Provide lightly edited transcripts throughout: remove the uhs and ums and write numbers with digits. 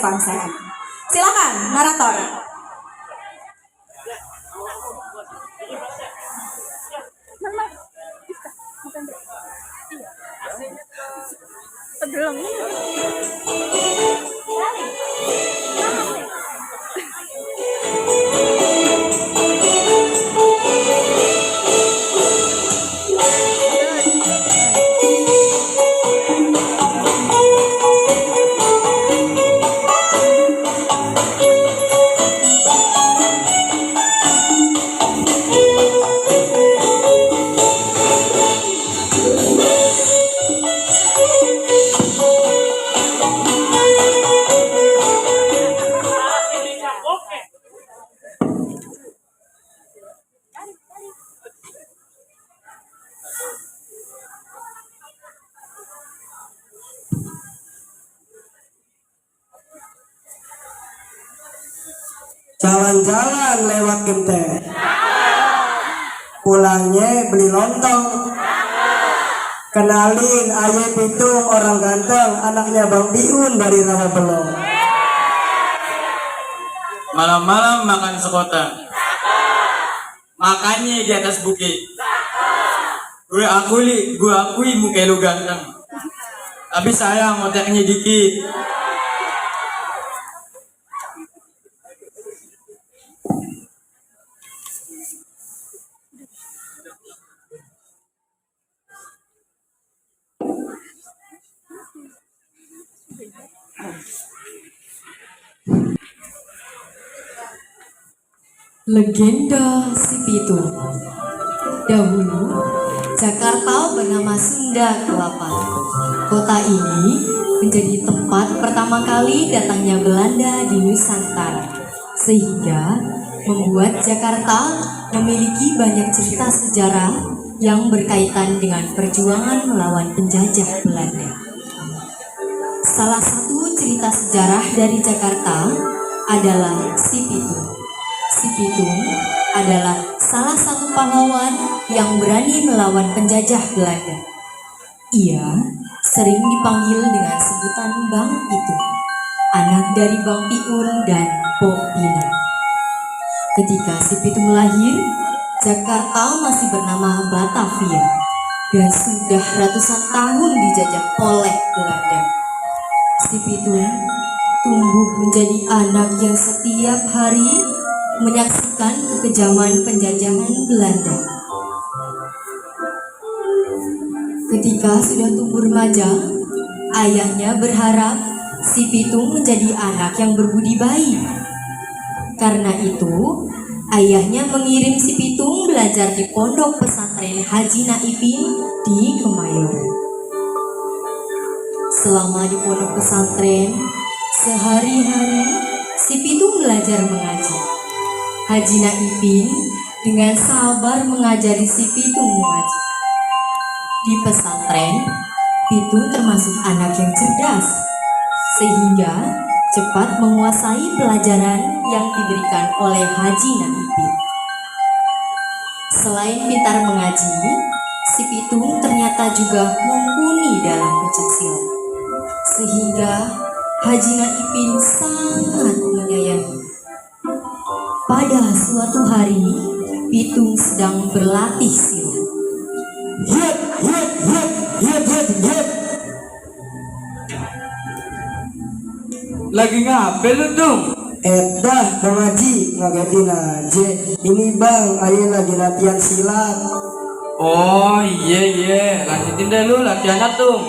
kebangsaan. Silakan, narator. Jalan-jalan lewat genteng, pulangnya beli lontong. Kenalin, Aye Pitung, orang ganteng, anaknya Bang Biun dari Rawabelong. Malam-malam makan sekoteng, makannya di atas bukit. Gue akui muka lu ganteng, tapi sayang otaknya dikit. Legenda Si Pitung. Dahulu, Jakarta bernama Sunda Kelapa. Kota ini menjadi tempat pertama kali datangnya Belanda di Nusantara, sehingga membuat Jakarta memiliki banyak cerita sejarah yang berkaitan dengan perjuangan melawan penjajah Belanda. Salah satu cerita sejarah dari Jakarta adalah Si Pitung. Si Pitung adalah salah satu pahlawan yang berani melawan penjajah Belanda. Ia sering dipanggil dengan sebutan Bang Pitung, anak dari Bang Piun dan Pok Pina. Ketika Si Pitung lahir, Jakarta masih bernama Batavia dan sudah ratusan tahun dijajah oleh Belanda. Si Pitung tumbuh menjadi anak yang setiap hari menyaksikan kekejaman penjajahan Belanda. Ketika sudah tumbuh remaja, ayahnya berharap Si Pitung menjadi anak yang berbudi baik. Karena itu, ayahnya mengirim Si Pitung belajar di pondok pesantren Haji Naipin di Kemayoran. Selama di pondok pesantren, sehari-hari Si Pitung belajar mengaji. Haji Naipin dengan sabar mengajari Si Pitung mengaji. Di pesantren, Pitung termasuk anak yang cerdas, sehingga cepat menguasai pelajaran yang diberikan oleh Haji Naipin. Selain pintar mengaji, Si Pitung ternyata juga mumpuni dalam pencaksilat, sehingga Haji Naipin sangat menyayangi. Pada suatu hari, Pitung sedang berlatih silat. Yet, yet, yet, yet, yet, yet. Lagi ngapain lu Tung? Dah, Bang Haji, ngagetin aja. Ini Bang, Aye lagi latihan silat. Oh iya, lanjutin deh lu latihannya Tung.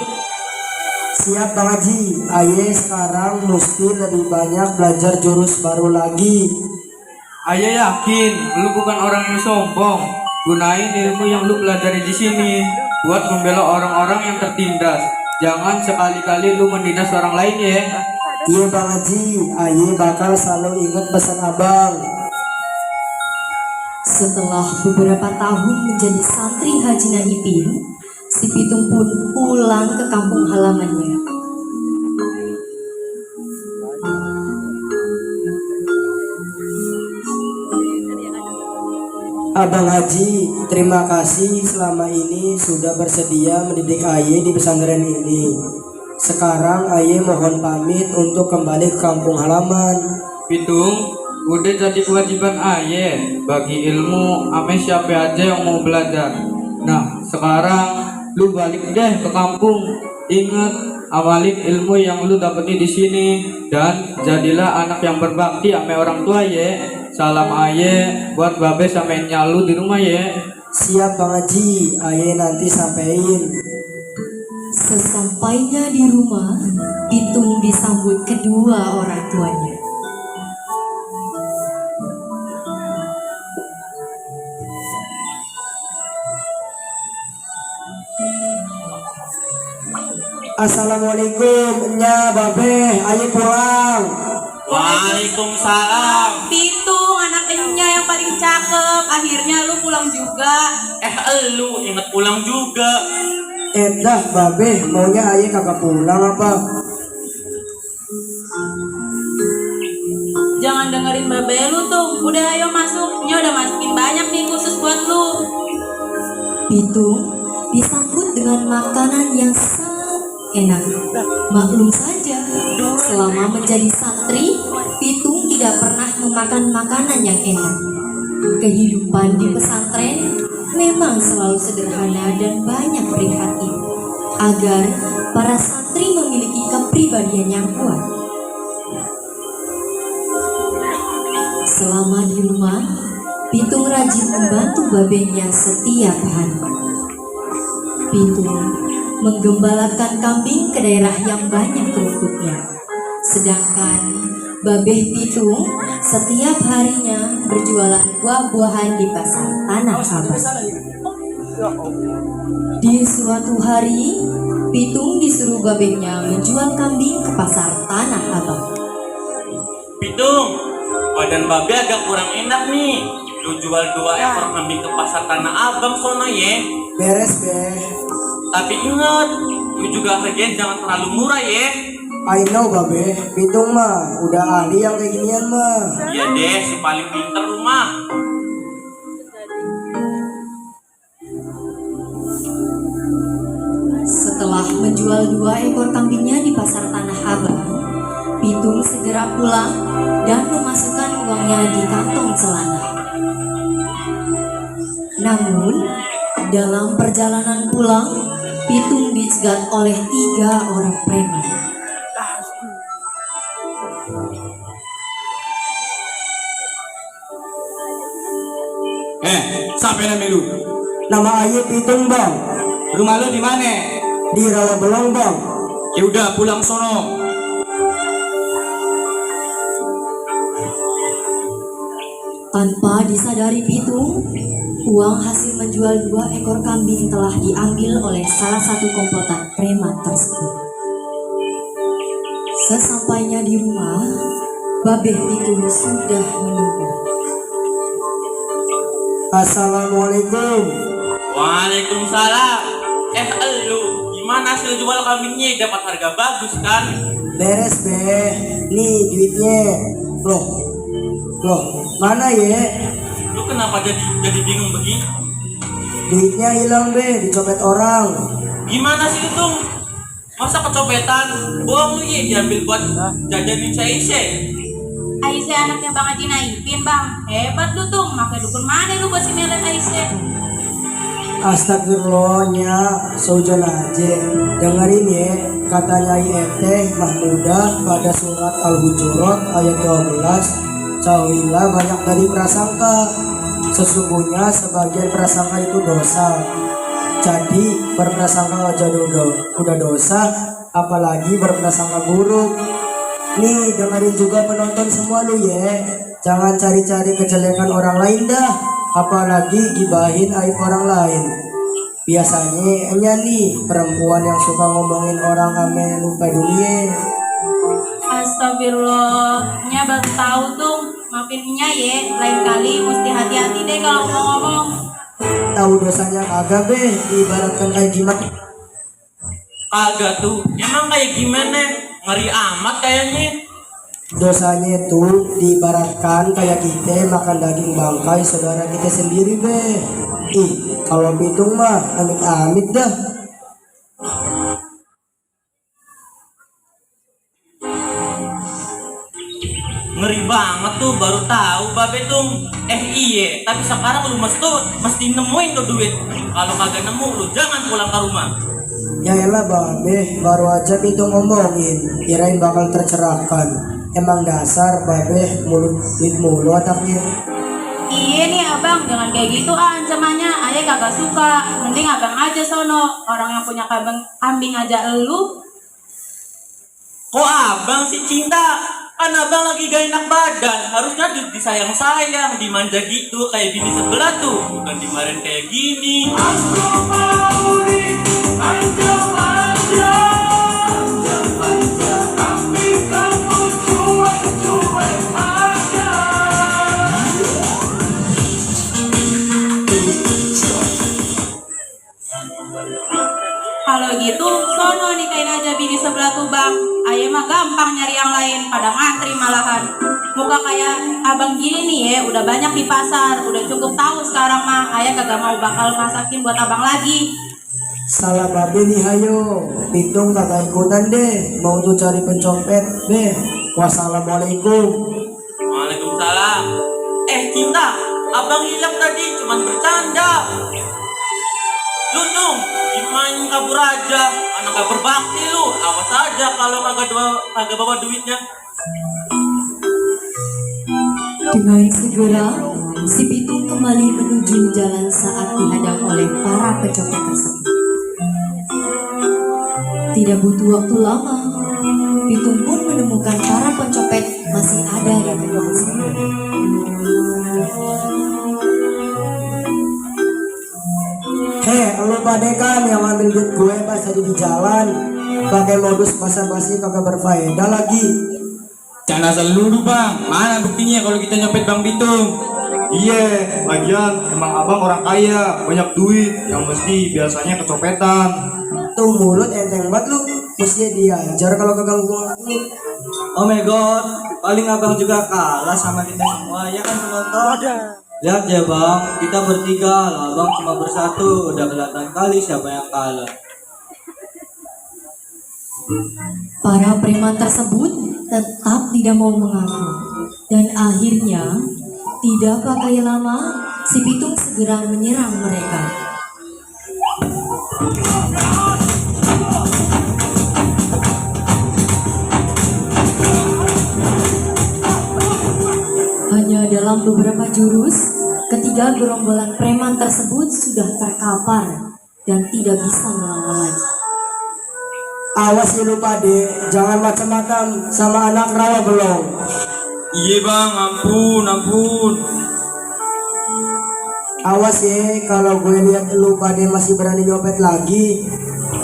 Siap Bang Haji, Aye sekarang mesti lebih banyak belajar jurus baru lagi. Ayah yakin lu bukan orang yang sombong. Gunain ilmu yang lu pelajari di sini buat membela orang-orang yang tertindas. Jangan sekali-kali lu menindas orang lain ya. Iya Bang Haji, Aye bakal selalu ingat pesan Abang. Setelah beberapa tahun menjadi santri Haji Naipin, Si Pitung pun pulang ke kampung halamannya. Abang Haji, terima kasih selama ini sudah bersedia mendidik Aye di pesantren ini. Sekarang aye mohon pamit untuk kembali ke kampung halaman. Pitung, udah jadi kewajiban aye bagi ilmu ame siapa aja yang mau belajar. Nah, sekarang lu balik deh ke kampung. Ingat, amalin ilmu yang lu dapetin di sini dan jadilah anak yang berbakti ame orang tua ye. Salam aye buat babe sama nyalu di rumah ye. Siap Bang Haji, aye nanti sampein. Sesampainya di rumah, Pitung disambut kedua orang tuanya. Assalamualaikum, nya babe, ayo pulang. Waalaikumsalam. Pitung, anaknya yang paling cakep. Akhirnya lu pulang juga. Lu inget pulang juga. Dah babe, maunya ayo kagak pulang apa? Jangan dengerin babe lu tuh. Udah ayo masuk. Nya udah masukin banyak nih khusus buat lu. Pitung disambut dengan makanan yang sangat enak. Maklum saja, selama menjadi santri, Pitung tidak pernah memakan makanan yang enak. Kehidupan di pesantren memang selalu sederhana dan banyak prihatin agar para santri memiliki kepribadian yang kuat. Selama di rumah, Pitung rajin membantu babenya setiap hari. Pitung menggembalakan kambing ke daerah yang banyak rumputnya. Sedangkan babeh Pitung setiap harinya berjualan buah-buahan di pasar Tanah Abang. Di suatu hari, Pitung disuruh babehnya menjual kambing ke pasar Tanah Abang. Pitung, badan babe agak kurang enak nih. Lu jual 2 ekor kambing ke pasar Tanah Abang sono ye. Beres be. Tapi ingat, lu juga hargain jangan terlalu murah ye. I know babe, Pitung mah udah ahli yang kayak ginian mah. Iya deh, si paling pinter rumah. Setelah menjual 2 ekor kambingnya di pasar Tanah Abang, Pitung segera pulang dan memasukkan uangnya di kantong celana. Namun, dalam perjalanan pulang, Pitung dicegat oleh 3 orang preman. Sampai nama lu. Nama aye Pitung bang, Rumah lu di mana? di Rawa Belong bang. Ya udah pulang sono. Tanpa disadari Pitung, uang hasil menjual 2 ekor kambing telah diambil oleh salah satu komplotan preman tersebut. Sesampainya di rumah, babeh Pitung sudah menunggu. Assalamualaikum. Waalaikumsalam. Lu gimana hasil jual kambingnya? Dapat harga bagus kan? Beres be, nih duitnya. Loh, mana ya? Lu kenapa jadi bingung begini? Duitnya hilang be, dicopet orang. Gimana sih itu? Masa kecopetan? Bohong lu ya, diambil buat jajanin Aisyah. Aisyah anaknya Bang Haji Naipin bang. Hebat lu tuh. Makai dukun mana lu buat si melet Aisyah? Astagfirullahnya, seujon aja. Dengerin ya, katanya IET Mahmudah pada surat Al-Hujurat ayat 12. Jauhilah banyak dari prasangka. Sesungguhnya sebagian prasangka itu dosa. Jadi berprasangka aja udah dosa, apalagi berprasangka buruk. Nih dengerin juga penonton semua lu ya. Jangan cari-cari kejelekan orang lain dah, apalagi gibahin aib orang lain. Biasanya nih perempuan yang suka ngomongin orang ame lupa dunia. Astagfirullah. Nya baru tahu tuh. Maafin Nya ya. Lain kali mesti hati-hati deh kalau mau ngomong. Tahu dosanya kagak be, diibaratkan kayak gimana? Kagak tuh. Emang kayak gimana? Ngeri amat kayaknya. Dosanya tuh diibaratkan kayak kita makan daging bangkai saudara kita sendiri be. Kalau Pitung mah amit-amit dah. banget tuh, baru tahu babe tuh. Iye, tapi sekarang lu mesti nemuin tuh duit. Kalau kagak nemu lu jangan pulang ke rumah. Ya elah babe, baru aja Pitung ngomongin, kirain bakal tercerahkan. Emang dasar babe mulut duit mulu otaknya. Iya nih abang, jangan kayak gitu ancamannya. Ayah kagak suka. Mending abang aja sono. Orang yang punya kambing aja elu. Kok abang sih cinta? Kan abang lagi gak enak badan. Harusnya disayang-sayang, dimanja gitu. Kayak bini sebelah tuh. Bukan dimarahin kayak gini. Kalau gitu, sono nikahin aja bini sebelah tuh bang. Ayah mah gampang nyari yang lain, pada ngantri malahan. Muka kayak abang gini nih ya, udah banyak di pasar, udah cukup tahu sekarang mah. Ayah kagak mau bakal masakin buat abang lagi. Salah babe nih hayo, Pitung kagak ikutan deh, mau tuh cari pencopet deh. Wassalamualaikum. Waalaikumsalam. Cinta, abang hilang tadi, cuman bercanda. Lu dong, gimana kabur aja? Anak gak berbakti lu. Awas aja kalau kagak bawa duitnya. Dengan segera, si Pitung kembali menuju jalan saat dihadang oleh para pencopet tersebut. Tidak butuh waktu lama, Pitung pun menemukan para pencopet masih ada di tempat sebelum. Lu pada kan yang ambil duit gue pas tadi di jalan, pakai modus basa-basi kagak berfaedah lagi. Jangan asal nuduh bang, mana buktinya kalau kita nyopet Bang Pitung? Iya, lagian emang abang orang kaya, banyak duit, yang mesti biasanya kecopetan. Tuh mulut enteng banget lu, mestinya diajar kalau kagak ngaku. Oh my god, paling abang juga kalah sama kita semua, ya kan penonton? Lihat ya bang, kita bertiga, lah abang cuma bersatu, udah kelihatan kali siapa yang kalah. Para preman tersebut tetap tidak mau mengaku, dan akhirnya tidak pakai lama, si Pitung segera menyerang mereka. Hanya dalam beberapa jurus, ketiga gerombolan preman tersebut sudah terkapar dan tidak bisa melawan lagi. Awas ya lu pade, jangan macam-macam sama anak rawa belum. Iya bang, ampun. Awas ya kalau gue lihat lu pade masih berani nyopet lagi.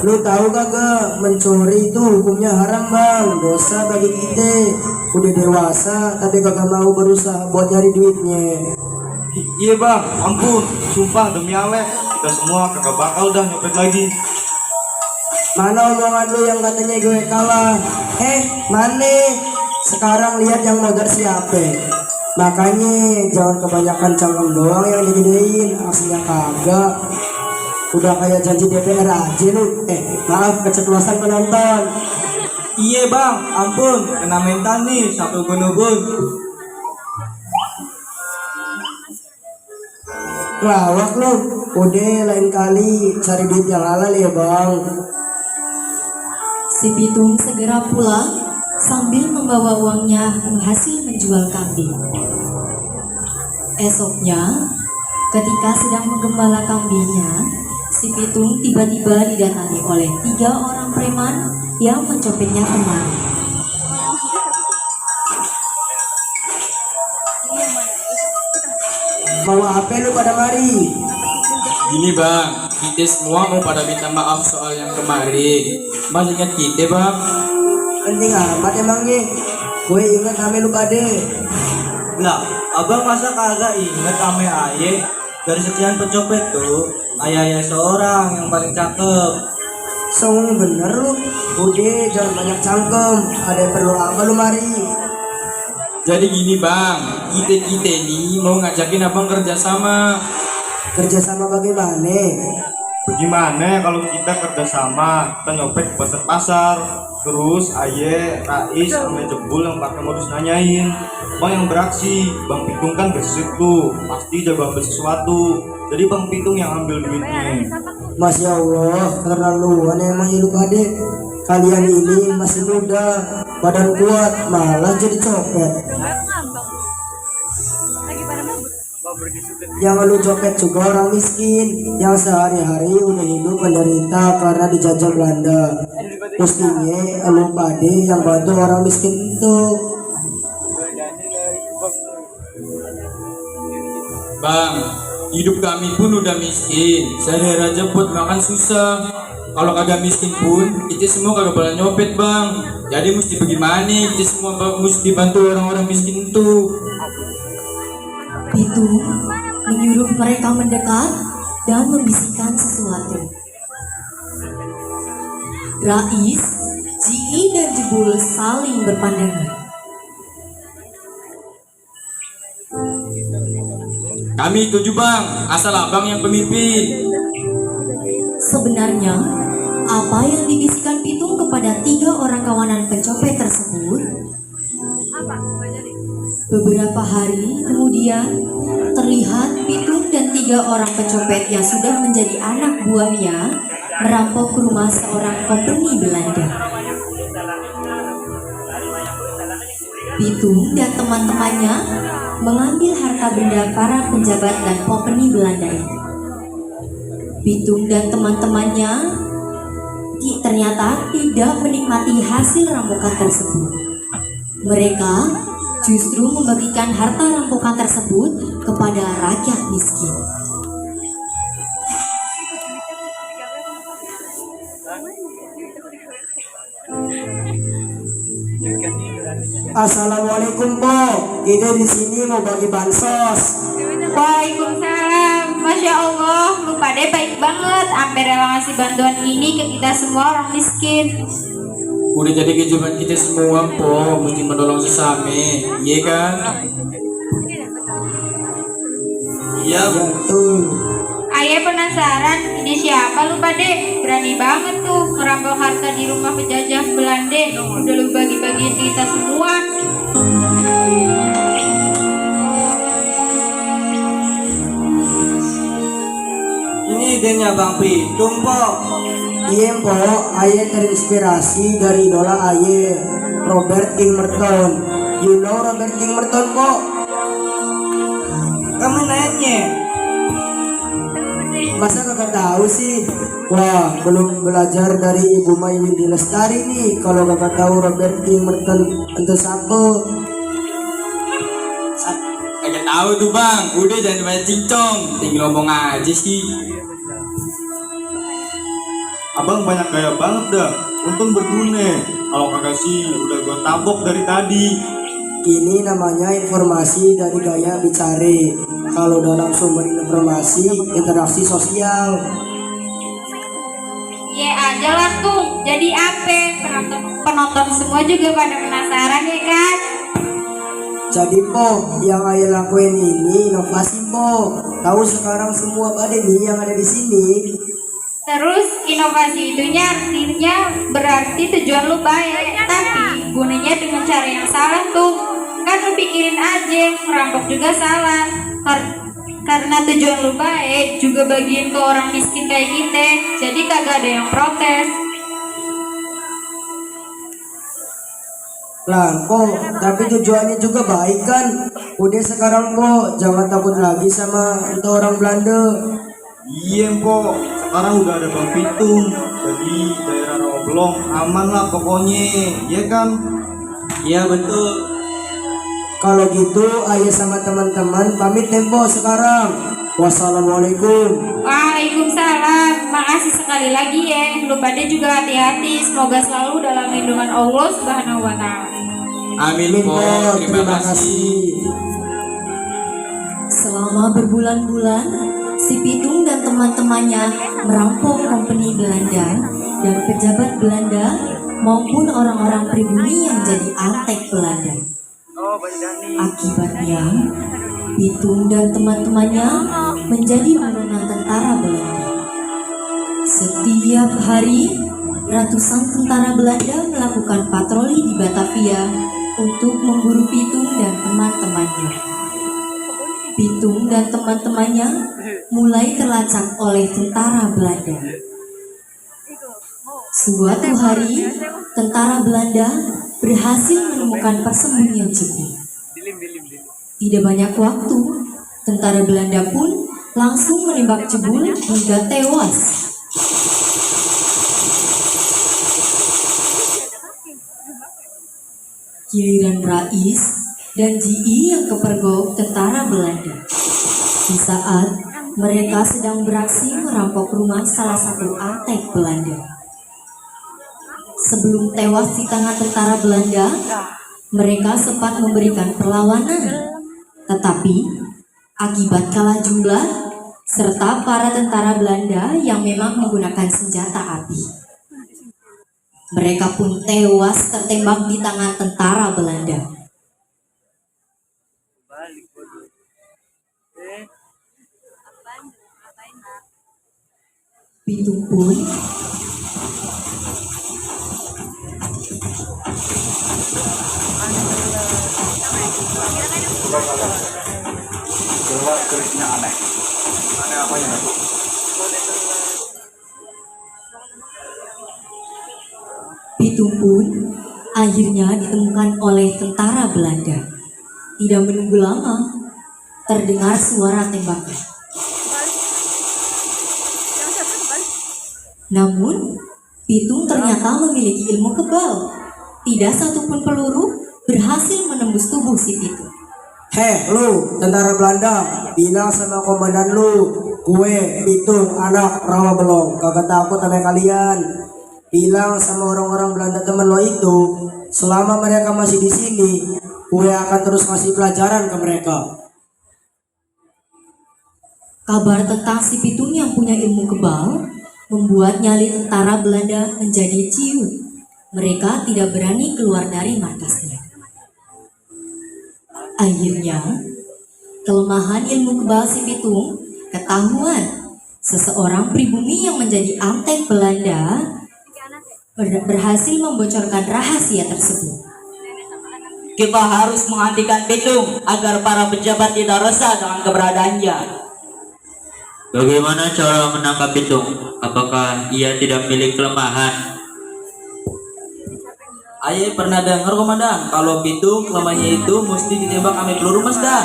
Lu tahu kagak mencuri itu hukumnya haram bang, dosa bagi kita. Udah dewasa tapi kagak mau berusaha buat nyari duitnya. Iya bang, ampun, sumpah demi Allah, kita semua kagak bakal dah nyopet lagi. Mana omongan lu yang katanya gue kalah? Mana? Sekarang lihat yang modal siapa? Makanya jangan kebanyakan cangkem doang yang digedein, aslinya kagak. Udah kayak janji DPR aja lu. Maaf keceplosan penonton. Iya bang, ampun, kena mental nih sampai ubun-ubun. Lawak lu. Udah lain kali cari duit yang halal ya bang. Si Pitung segera pulang sambil membawa uangnya hasil menjual kambing. Esoknya, ketika sedang menggembala kambingnya, si Pitung tiba-tiba didatangi oleh 3 orang preman yang mencopetnya kembali. Mau apa lu pada mari? Gini bang, kita semua mau pada minta maaf soal yang kemarin. Masih ingat kita bang? Penting amat emangnya. Gue ingat ame lu pade. Lah, abang masa kagak inget ame aye? Dari sekian pencopet tuh, ayah seorang yang paling cakep. Song bener lu. Udah jangan banyak cangkem. Ada yang perlu apa lu mari? Jadi gini bang, kita nih mau ngajakin abang kerjasama. Kerjasama bagaimana? Bagaimana kalau kita kerjasama, kita nyopet ke pasar-pasar, terus Aye, Rais, sama Jebul yang pakai modus nanyain, Bang yang beraksi, Bang Pitung kan gesit tuh, pasti jago ambil sesuatu, jadi Bang Pitung yang ambil duitnya. Masya Allah, keterlaluan emang hidup adik. Kalian ini masih muda, badan kuat, malah jadi copet. Yang lu copet juga orang miskin, yang sehari-hari udah hidup menderita karena dijajah Belanda. Mestinya lu pade yang bantu orang miskin itu. Bang, hidup kami pun udah miskin. Sehari aja buat makan susah. Kalau kagak miskin pun, kita semua kagak boleh nyopet bang. Jadi mesti bagaimana? Kita semua mesti bantu orang-orang miskin itu. Pitung menyuruh mereka mendekat dan membisikkan sesuatu. Rais, Ji dan Jebul saling berpandangan. Kami setuju bang, asal abang yang pemimpin. Sebenarnya, apa yang dibisikkan Pitung kepada 3 orang kawanan pencopet tersebut? Beberapa hari kemudian, terlihat Pitung dan 3 orang pencopet yang sudah menjadi anak buahnya merampok ke rumah seorang kompeni Belanda. Pitung dan teman-temannya mengambil harta benda para penjabat dan kompeni Belanda ini. Pitung dan teman-temannya ternyata tidak menikmati hasil rampokan tersebut. Mereka justru membagikan harta rampokan tersebut kepada rakyat miskin. Assalamualaikum Po, kita di sini mau bagi bansos. Waalaikumsalam. Masya Allah, lu pada baik banget. Sampai rela ngasih bantuan ini ke kita semua orang miskin. Udah jadi kewajiban kita semua po, mesti menolong sesama, iya kan? Iya, Betul. Ayah penasaran, ini siapa lu pade? Berani banget tuh ngerampok harta di rumah penjajah Belanda. Udah lu bagi-bagiin ke kita semua. Ini idenya Bang Pitung Po. Iya Po, Aye terinspirasi dari idola Aye, Robert King Merton. You know Robert King Merton Po? Kamu nanya? Masa kakak tahu sih? Wah, belum belajar dari Ibu Mai Windy Lestari nih. Kalau kakak tahu Robert King Merton itu siapa? Kagak tahu tuh bang, udah jangan banyak cincong, tinggal ngomong aja sih. Abang banyak gaya banget dah, untung berguna. Kalau kagak sih udah gue tabok dari tadi. Ini namanya informasi dari gaya bicara. Kalau dalam sumber informasi, interaksi sosial. Ya aja lah tuh, jadi apa? Penonton semua juga pada penasaran ya kan? Jadi Po, yang Aye lakuin ini inovasi Po. Tahu sekarang semua pada nih yang ada di sini. Terus inovasi itunya artinya berarti tujuan lu baik, tapi gunanya dengan cara yang salah tuh. Kan lu pikirin aja, merampok juga salah. Karena tujuan lu baik, juga bagiin ke orang miskin kayak kita, jadi kagak ada yang protes. Lah Po, tapi tujuannya juga baik kan. Udah sekarang Po, jangan takut lagi sama itu orang Belanda. Iya Po, sekarang udah ada Bang Pitung, jadi daerah Rawabelong aman lah pokoknya, iya kan? Iya betul. Kalau gitu, Aye sama teman-teman pamit tempo sekarang. Wassalamualaikum. Waalaikumsalam. Makasih sekali lagi ya. Lu pada juga hati-hati. Semoga selalu dalam lindungan Allah Subhanahu wa taala. Amin Amin po, Po, terima kasih. Selama berbulan-bulan, si Pitung dan teman-temannya merampok kompeni Belanda dan pejabat Belanda maupun orang-orang pribumi yang jadi antek Belanda. Akibatnya, Pitung dan teman-temannya menjadi buronan tentara Belanda. Setiap hari, ratusan tentara Belanda melakukan patroli di Batavia untuk memburu Pitung dan teman-temannya. Pitung dan teman-temannya mulai terlacak oleh tentara Belanda. Suatu hari, tentara Belanda berhasil menemukan persembunyian jebul. Tidak banyak waktu, tentara Belanda pun langsung menembak jebul hingga tewas. Giliran Rais dan GI yang kepergok tentara Belanda. Di saat mereka sedang beraksi merampok rumah salah satu antek Belanda. Sebelum tewas di tangan tentara Belanda, mereka sempat memberikan perlawanan. Tetapi akibat kalah jumlah serta para tentara Belanda yang memang menggunakan senjata api, mereka pun tewas tertembak di tangan tentara Belanda. Pitung pun Pitung pun akhirnya ditemukan oleh tentara Belanda. Tidak menunggu lama, terdengar suara tembakan. Namun, Pitung ternyata memiliki ilmu kebal. Tidak satupun peluru berhasil menembus tubuh si Pitung. Heh lu, tentara Belanda, bilang sama komandan lu, gue Pitung anak rawa belong, kagak takut sama kalian. Bilang sama orang-orang Belanda temen lo itu, selama mereka masih di sini, gue akan terus kasih pelajaran ke mereka. Kabar tentang si Pitung yang punya ilmu kebal membuat nyali tentara Belanda menjadi ciut. Mereka tidak berani keluar dari markasnya. Akhirnya, kelemahan ilmu kebal si Pitung ketahuan. Seseorang pribumi yang menjadi antek Belanda berhasil membocorkan rahasia tersebut. Kita harus menghentikan Pitung agar para pejabat tidak resah dengan keberadaannya. Bagaimana cara menangkap Pitung? Apakah ia tidak memiliki kelemahan? Ayah pernah dengar komandan, kalau Pitung kelemahannya itu mesti ditembak ambil peluru mas dan.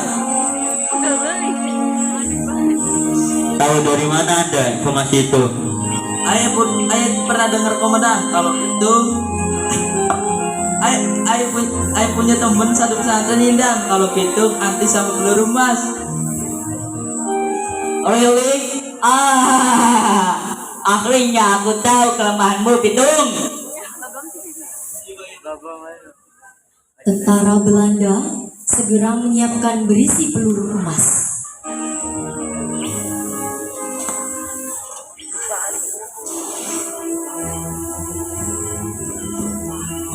Tahu dari mana Anda informasi itu? Ayah pernah dengar komandan, kalau Pitung ayah punya teman satu pesantren dan kalau Pitung anti sama peluru mas. Really? Akhirnya aku tahu kelemahanmu, Pitung. Tentara Belanda segera menyiapkan berisi peluru emas.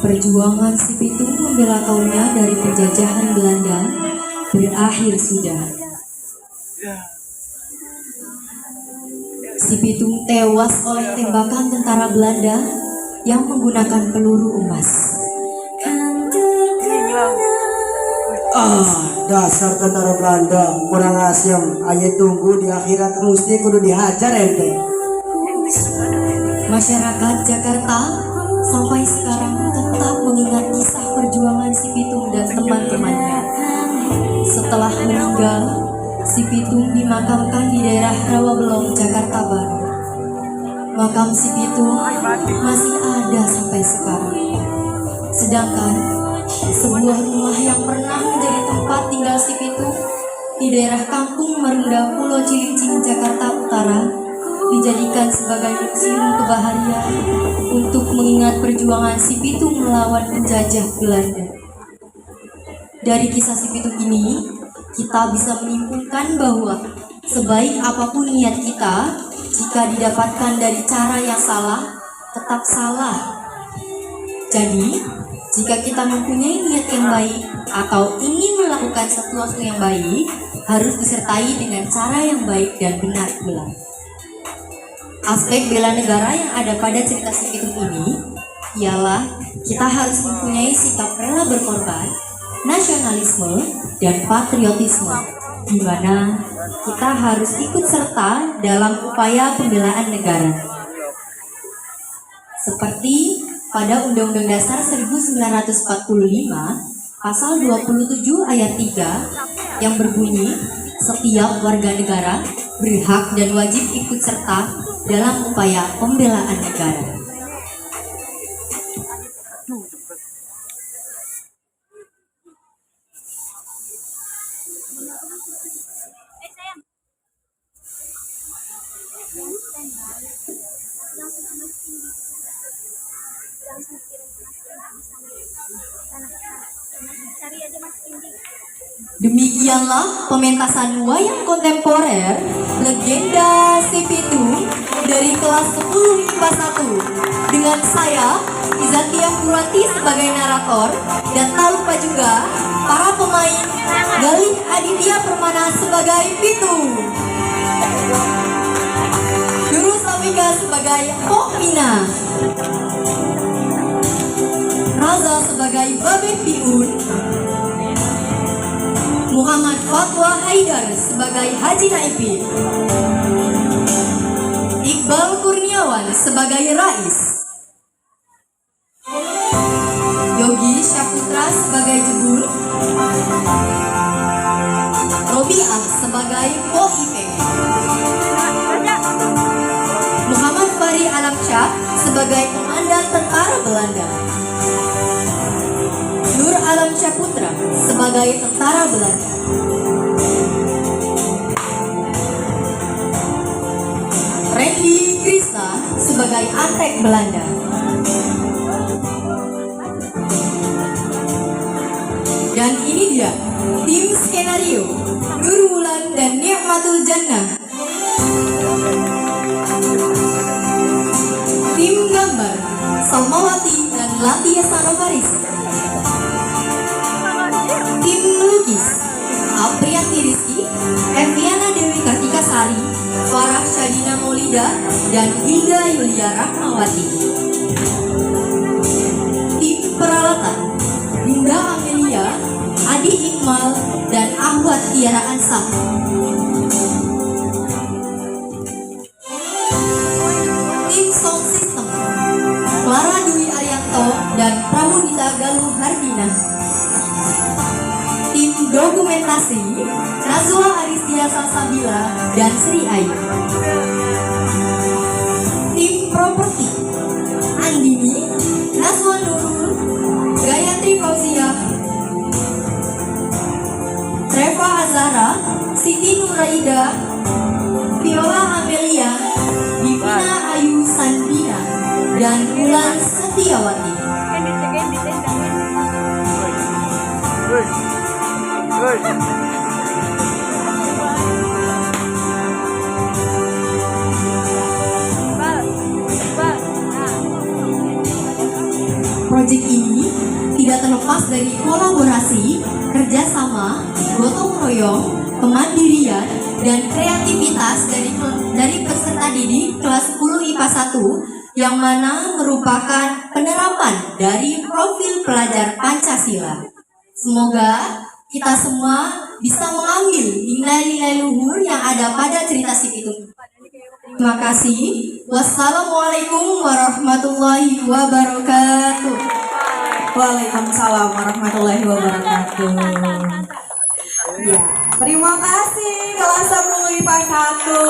Perjuangan si Pitung membela kaumnya dari penjajahan Belanda berakhir sudah. Si Pitung tewas oleh tembakan tentara Belanda yang menggunakan peluru emas. Dasar tentara Belanda, kurang asem. Ayo tunggu di akhirat mesti kudu dihajar ente. Masyarakat Jakarta sampai sekarang tetap mengingat kisah perjuangan si Pitung dan teman-temannya. Setelah meninggal, si Pitung dimakamkan di daerah Rawabelong, Jakarta Barat. Makam si Pitung masih ada sampai sekarang. Sedangkan sebuah rumah yang pernah menjadi tempat tinggal si Pitung di daerah Kampung Marunda, Pulau Cilincing, Jakarta Utara dijadikan sebagai museum kebaharian untuk mengingat perjuangan si Pitung melawan penjajah Belanda. Dari kisah si Pitung ini, kita bisa menyimpulkan bahwa sebaik apapun niat kita, jika didapatkan dari cara yang salah, tetap salah. Jadi, jika kita mempunyai niat yang baik atau ingin melakukan sesuatu yang baik, harus disertai dengan cara yang baik dan benar pula. Aspek bela negara yang ada pada cerita si Pitung ini ialah kita harus mempunyai sikap rela berkorban, nasionalisme, dan patriotisme, di mana kita harus ikut serta dalam upaya pembelaan negara. Seperti pada Undang-Undang Dasar 1945, Pasal 27 ayat 3 yang berbunyi, setiap warga negara berhak dan wajib ikut serta dalam upaya pembelaan negara. Demikianlah pementasan wayang kontemporer legenda Si Pitung dari kelas 10 IPA 1 dengan saya Izatia Purwati sebagai narator, dan tak lupa juga para pemain Galih Aditya Permana sebagai Pitung, Duru Samika sebagai Pokmina, Raza sebagai Babe Piun, Muhammad Fatwa Haidar sebagai Haji Naipin, Iqbal Kurniawan sebagai Rais, Yogi Syaputra sebagai Jebul, Robiah sebagai Poipe, Muhammad Fahri Alamsyah sebagai Komandan Tentara Belanda, Nur Alamsyah Putra sebagai tentara Belanda, Randy Krishna sebagai Antek Belanda, dan ini dia tim skenario Nur Wulan dan Ni'matul Jannah, tim gambar Salmawati dan Latia Sanofaris, tim melukis Aprianti Rizky, Eviana Dewi Kartika Sari, Farah Syadina Maulida, dan Hilda Yulia Rahmawati. Tim peralatan Dinda Amelia, Adi Iqmal, dan Ahwat Tiara Ansah. Tim sound system Clara Dwi Arianto dan Pramudita Galuh Hardina. Tim dokumentasi Nazwa Aristia Salsabila dan Sri Ayu. Tim properti Andini, Nazwa Nurul, Gayatri Fauzia, Reva Azara, Siti Nuraida, Viola Amelia, Divina Ayu Sandina, dan Bulan Setiawati. Proyek ini tidak terlepas dari kolaborasi, kerjasama, gotong royong, kemandirian, dan kreativitas dari peserta didik kelas 10 IPA 1 yang mana merupakan penerapan dari profil pelajar Pancasila. Semoga kita semua bisa mengambil nilai-nilai luhur yang ada pada cerita Si Pitung. Terima kasih. Wassalamualaikum warahmatullahi wabarakatuh. Waalaikumsalam warahmatullahi wabarakatuh. Ya, terima kasih kelas 10 IPA 1.